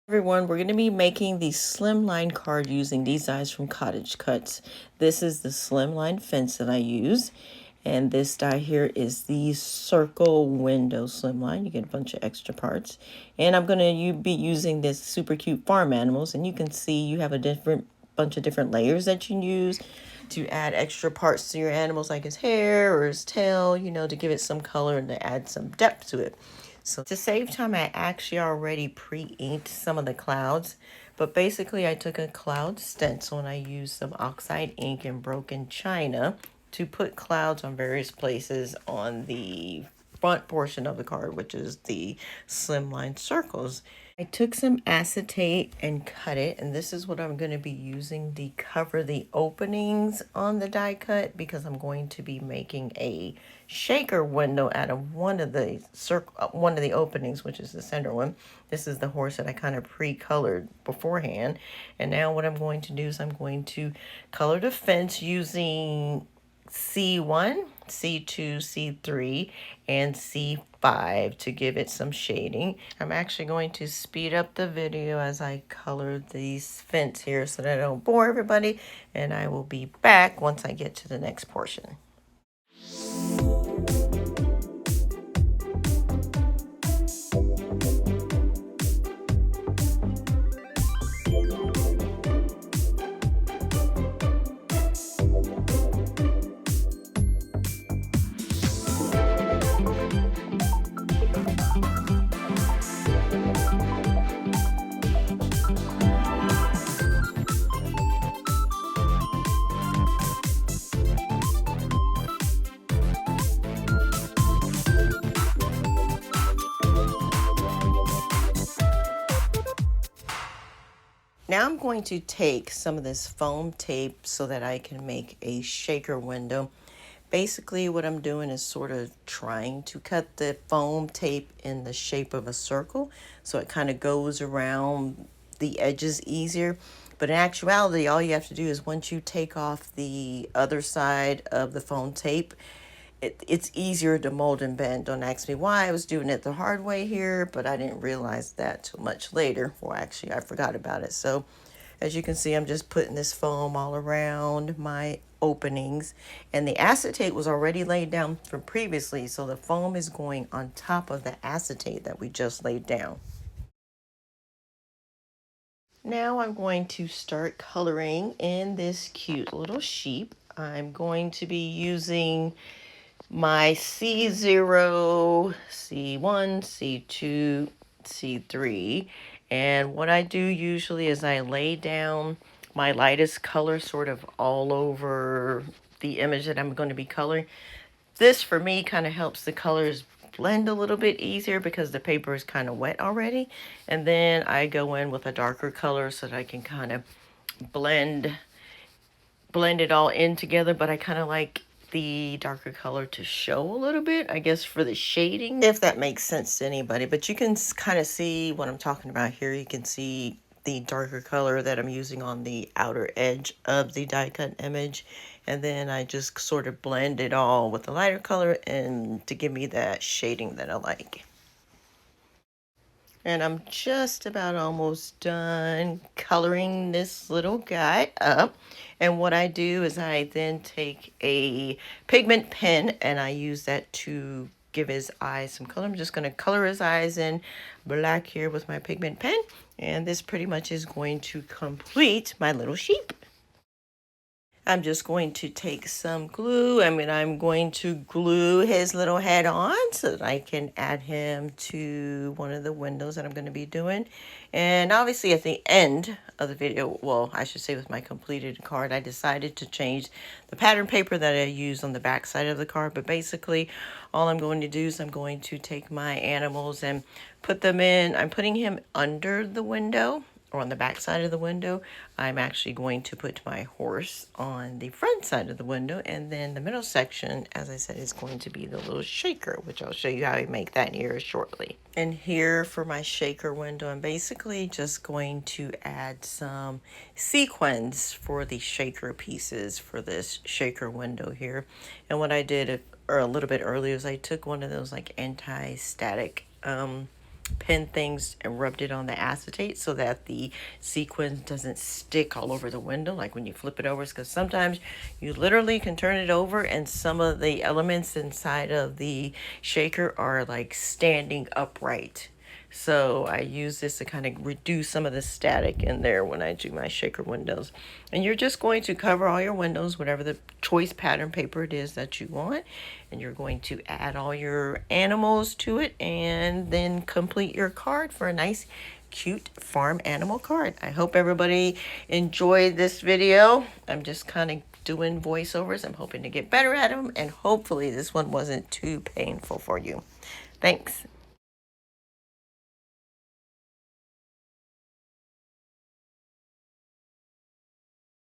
Everyone, we're going to be making the Slimline card using these dies from Cottage Cutz. This is the Slimline fence that I use, and this die here is the circle window Slimline. You get a bunch of extra parts, and I'm going to be using this super cute farm animals, and you can see you have a bunch of different layers that you can use to add extra parts to your animals, like his hair or his tail, to give it some color and to add some depth to it. So to save time, I actually already pre-inked some of the clouds, but basically I took a cloud stencil and I used some oxide ink and broken china to put clouds on various places on the front portion of the card, which is the slimline circles. I took some acetate and cut it, and this is what I'm going to be using to cover the openings on the die cut, because I'm going to be making a shaker window out of one of the openings, which is the center one. This is the horse that I kind of pre-colored beforehand, and now what I'm going to do is I'm going to color the fence using C1, C2, C3, and C5 to give it some shading. I'm actually going to speed up the video as I color these fence here so that I don't bore everybody, and I will be back once I get to the next portion. Now I'm going to take some of this foam tape so that I can make a shaker window. Basically what I'm doing is sort of trying to cut the foam tape in the shape of a circle so it kind of goes around the edges easier. But in actuality, all you have to do is once you take off the other side of the foam tape, it's easier to mold and bend. Don't ask me why I was doing it the hard way here, but I didn't realize that till much later. Well, actually, I forgot about it. So as you can see, I'm just putting this foam all around my openings, and the acetate was already laid down from previously, so the foam is going on top of the acetate that we just laid down. Now I'm going to start coloring in this cute little sheep. I'm going to be using my C0, C1, C2, C3. And what I do usually is I lay down my lightest color sort of all over the image that I'm going to be coloring. This for me kind of helps the colors blend a little bit easier because the paper is kind of wet already. And then I go in with a darker color so that I can kind of blend it all in together, but I kind of like the darker color to show a little bit, I guess, for the shading, if that makes sense to anybody. But you can kind of see what I'm talking about here. You can see the darker color that I'm using on the outer edge of the die cut image, and then I just sort of blend it all with the lighter color and to give me that shading that I like. And I'm just about almost done coloring this little guy up. And what I do is I then take a pigment pen and I use that to give his eyes some color. I'm just going to color his eyes in black here with my pigment pen. And this pretty much is going to complete my little sheep. I'm just going to take some glue. I'm going to glue his little head on so that I can add him to one of the windows that I'm going to be doing. And obviously at the end of the video, well, I should say with my completed card, I decided to change the pattern paper that I used on the back side of the card. But basically, all I'm going to do is I'm going to take my animals and put them in. I'm putting him under the window, or on the back side of the window. I'm actually going to put my horse on the front side of the window, and then the middle section, as I said, is going to be the little shaker, which I'll show you how I make that here shortly. And here for my shaker window, I'm basically just going to add some sequins for the shaker pieces for this shaker window here. And what I did a little bit earlier is I took one of those like anti-static pen things and rubbed it on the acetate so that the sequin doesn't stick all over the window like when you flip it over, because sometimes you literally can turn it over and some of the elements inside of the shaker are like standing upright. So I use this to kind of reduce some of the static in there when I do my shaker windows. And you're just going to cover all your windows, whatever the choice pattern paper it is that you want. And you're going to add all your animals to it and then complete your card for a nice, cute farm animal card. I hope everybody enjoyed this video. I'm just kind of doing voiceovers. I'm hoping to get better at them. And hopefully this one wasn't too painful for you. Thanks.